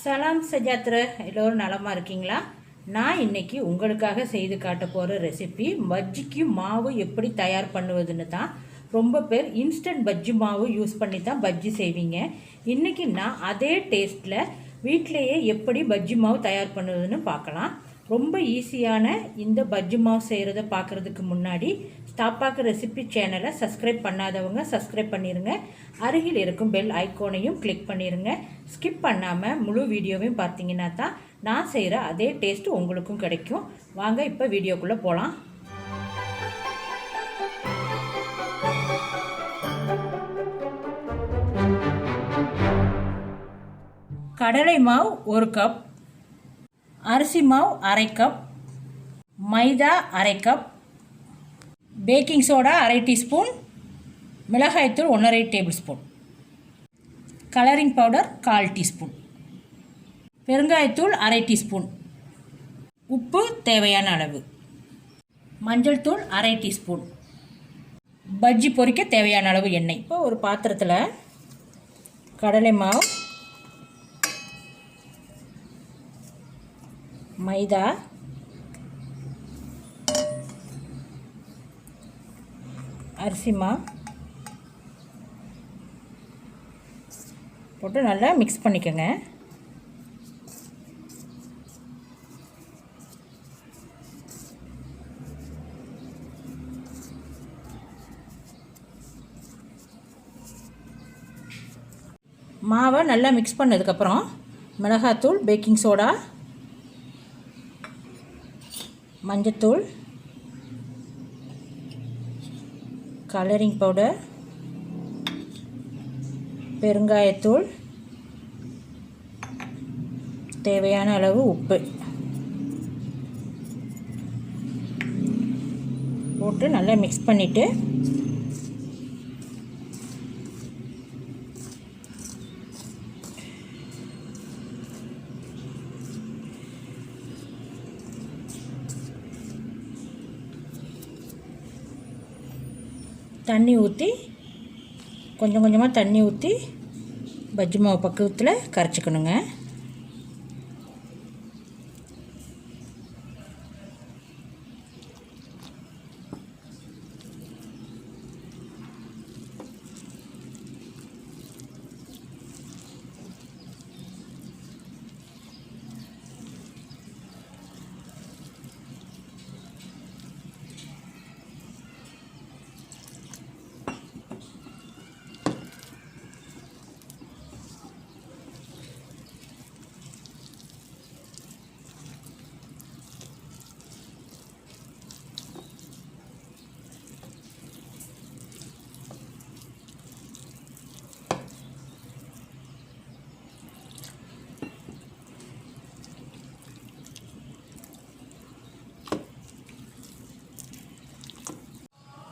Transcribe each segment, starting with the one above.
சலாம் சஜாத்ர, எல்லோரும் நலமாக இருக்கீங்களா? நான் இன்றைக்கி உங்களுக்காக செய்து காட்ட போகிற ரெசிபி பஜ்ஜிக்கு மாவு எப்படி தயார் பண்ணுவதுன்னு தான். ரொம்ப பேர் இன்ஸ்டன்ட் பஜ்ஜி மாவு யூஸ் பண்ணி தான் பஜ்ஜி செய்வீங்க. இன்றைக்கி நான் அதே டேஸ்ட்டில் வீட்டிலையே எப்படி பஜ்ஜி மாவு தயார் பண்ணுவதுன்னு பார்க்கலாம். ரொம்ப ஈஸியான இந்த பஜ்ஜி மாவு செய்கிறத பார்க்குறதுக்கு முன்னாடி ஸ்டாப்பாக் ரெசிபி சேனலை சப்ஸ்கிரைப் பண்ணாதவங்க சப்ஸ்கிரைப் பண்ணிடுங்க. அருகில் இருக்கும் பெல் ஐக்கோனையும் கிளிக் பண்ணிடுங்க. ஸ்கிப் பண்ணாமல் முழு வீடியோவையும் பார்த்தீங்கன்னா தான் நான் செய்கிற அதே டேஸ்ட் உங்களுக்கும் கிடைக்கும். வாங்க இப்போ வீடியோக்குள்ளே போகலாம். கடலை மாவு 1 கப், அரிசி மாவு 1/2 கப், மைதா 1/2 கப், பேக்கிங் சோடா 1/2 டீஸ்பூன், மிளகாய்த்தூள் 1/2 டேபிள்ஸ்பூன், கலரிங் பவுடர் 1/4 டீஸ்பூன், பெருங்காயத்தூள் 1/2 டீஸ்பூன், உப்பு தேவையான அளவு, மஞ்சள் தூள் 1/2 டீஸ்பூன், பஜ்ஜி பொரிக்க தேவையான அளவு எண்ணெய். இப்போ ஒரு பாத்திரத்தில் கடலை மாவு, மைதா, அரிசி மாவு போட்டு நல்லா மிக்ஸ் பண்ணிக்கோங்க. மாவை நல்லா மிக்ஸ் பண்ணதுக்கப்புறம் மிளகாத்தூள், பேக்கிங் சோடா, மஞ்சத்தூள், கலரிங் பவுடர், பெருங்காயத்தூள், தேவையான அளவு உப்பு போட்டு நல்லா மிக்ஸ் பண்ணிவிட்டு தண்ணி ஊற்றி கொஞ்சம் கொஞ்சமாக தண்ணி ஊற்றி பஜ்ஜி மாவு பக்குவத்தில் கரைச்சிக்கணுங்க.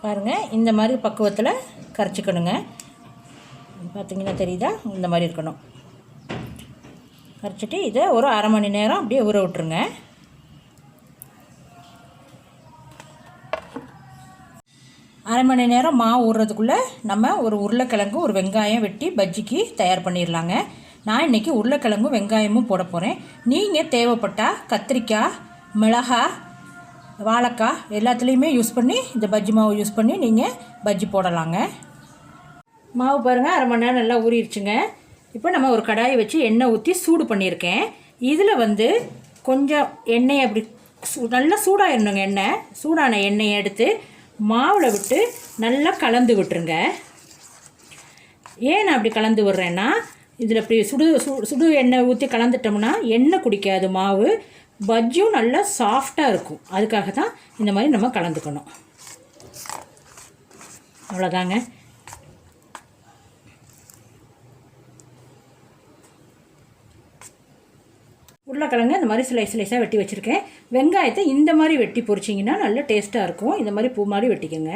பாருங்கள், இந்த மாதிரி பக்குவத்தில் கரைச்சிக்கணுங்க. பார்த்திங்கன்னா தெரியுதா? இந்த மாதிரி இருக்கணும். கரைச்சிட்டு இதை ஒரு 1/2 மணி நேரம் அப்படியே ஊற விட்டுருங்க. அரை மணி நேரம் மாவு ஊறுறதுக்குள்ளே நம்ம ஒரு உருளைக்கிழங்கு, ஒரு வெங்காயம் வெட்டி பஜ்ஜிக்கு தயார் பண்ணிடலாங்க. நான் இன்றைக்கி உருளைக்கிழங்கும் வெங்காயமும் போட போகிறேன். நீங்கள் தேவைப்பட்டால் கத்திரிக்காய், மிளகாய், வாழைக்காய் எல்லாத்துலேயுமே யூஸ் பண்ணி இந்த பஜ்ஜி மாவு யூஸ் பண்ணி நீங்கள் பஜ்ஜி போடலாங்க. மாவு பாருங்கள், 1/2 மணி நேரம் நல்லா ஊறிடுச்சுங்க. இப்போ நம்ம ஒரு கடாயை வச்சு எண்ணெய் ஊற்றி சூடு பண்ணியிருக்கேன். இதில் கொஞ்சம் எண்ணெயை அப்படி நல்லா சூடாகிடணுங்க. சூடான எண்ணெயை எடுத்து மாவில் விட்டு நல்லா கலந்து விட்டுருங்க. ஏன் நான் அப்படி கலந்து விடுறேன்னா, இதில் இப்படி சுடு எண்ணெய் ஊற்றி கலந்துட்டோம்னா எண்ணெய் குடிக்காது மாவு, பஜ்ஜியும் நல்லா சாஃப்டாக இருக்கும். அதுக்காக தான் இந்த மாதிரி நம்ம கலந்துக்கணும். அவ்வளோதாங்க. உருளைக்கிழங்கு இந்த மாதிரி ஸ்லைஸாக வெட்டி வச்சுருக்கேன். வெங்காயத்தை இந்த மாதிரி வெட்டி பொரிச்சிங்கன்னா நல்ல டேஸ்ட்டாக இருக்கும். இந்த மாதிரி பூ மாதிரி வெட்டிக்கோங்க.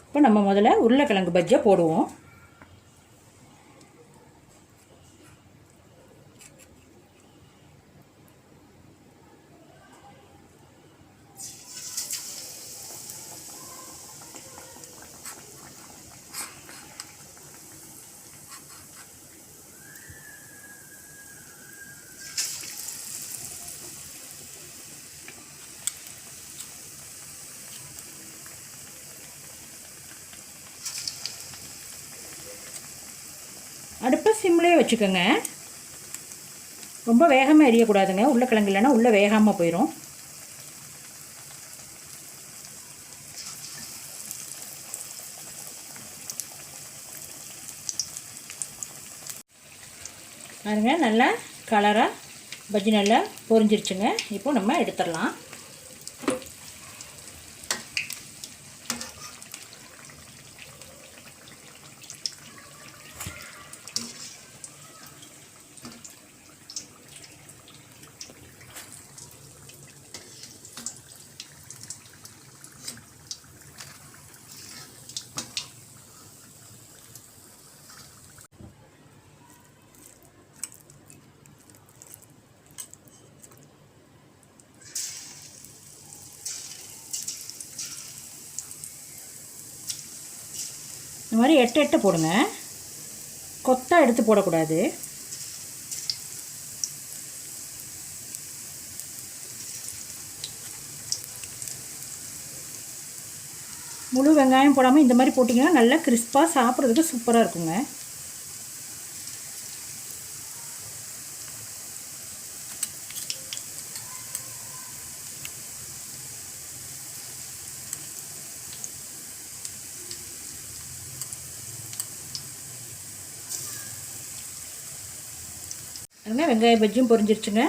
இப்போ நம்ம முதல்ல உருளைக்கிழங்கு பஜ்ஜியை போடுவோம். அடுப்பை சிம்லேயே வச்சுக்கோங்க. ரொம்ப வேகமாக எரியக்கூடாதுங்க. உருளைக்கிழங்கு இல்லைன்னா உள்ளே வேகாமல் போயிடும். பாருங்க, நல்லா கலராக பஜ்ஜி நல்லா பொரிஞ்சிருச்சுங்க. இப்போ நம்ம எடுத்துடலாம். இந்த மாதிரி எட்டு போடுங்க. கொத்தாக எடுத்து போடக்கூடாது. முழு வெங்காயம் போடாமல் இந்த மாதிரி போட்டிங்கன்னா நல்லா கிறிஸ்பாக சாப்பிட்றதுக்கு சூப்பராக இருக்குங்க. வெங்காய பஜ்ஜியும் பொரிஞ்சிருச்சுங்க.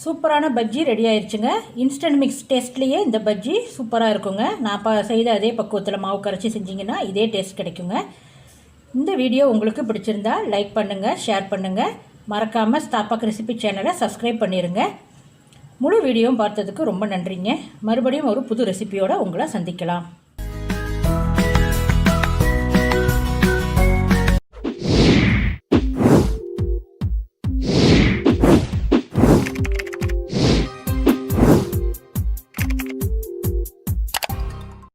சூப்பரான பஜ்ஜி ரெடி ஆயிடுச்சுங்க. இன்ஸ்டன்ட் மிக்ஸ் டேஸ்ட்லேயே இந்த பஜ்ஜி சூப்பராக இருக்குங்க. நான் செய்த அதே பக்குவத்தில் மாவு கரைச்சி செஞ்சிங்கன்னா இதே டேஸ்ட் கிடைக்குங்க. இந்த வீடியோ உங்களுக்கு பிடிச்சிருந்தா லைக் பண்ணுங்கள், ஷேர் பண்ணுங்கள். மறக்காமல் ஸ்டாப்பாக் ரெசிபி சேனலை சப்ஸ்கிரைப் பண்ணிடுங்க. முழு வீடியோவும் பார்த்ததுக்கு ரொம்ப நன்றிங்க. மறுபடியும் ஒரு புது ரெசிபியோடு உங்களை சந்திக்கலாம்.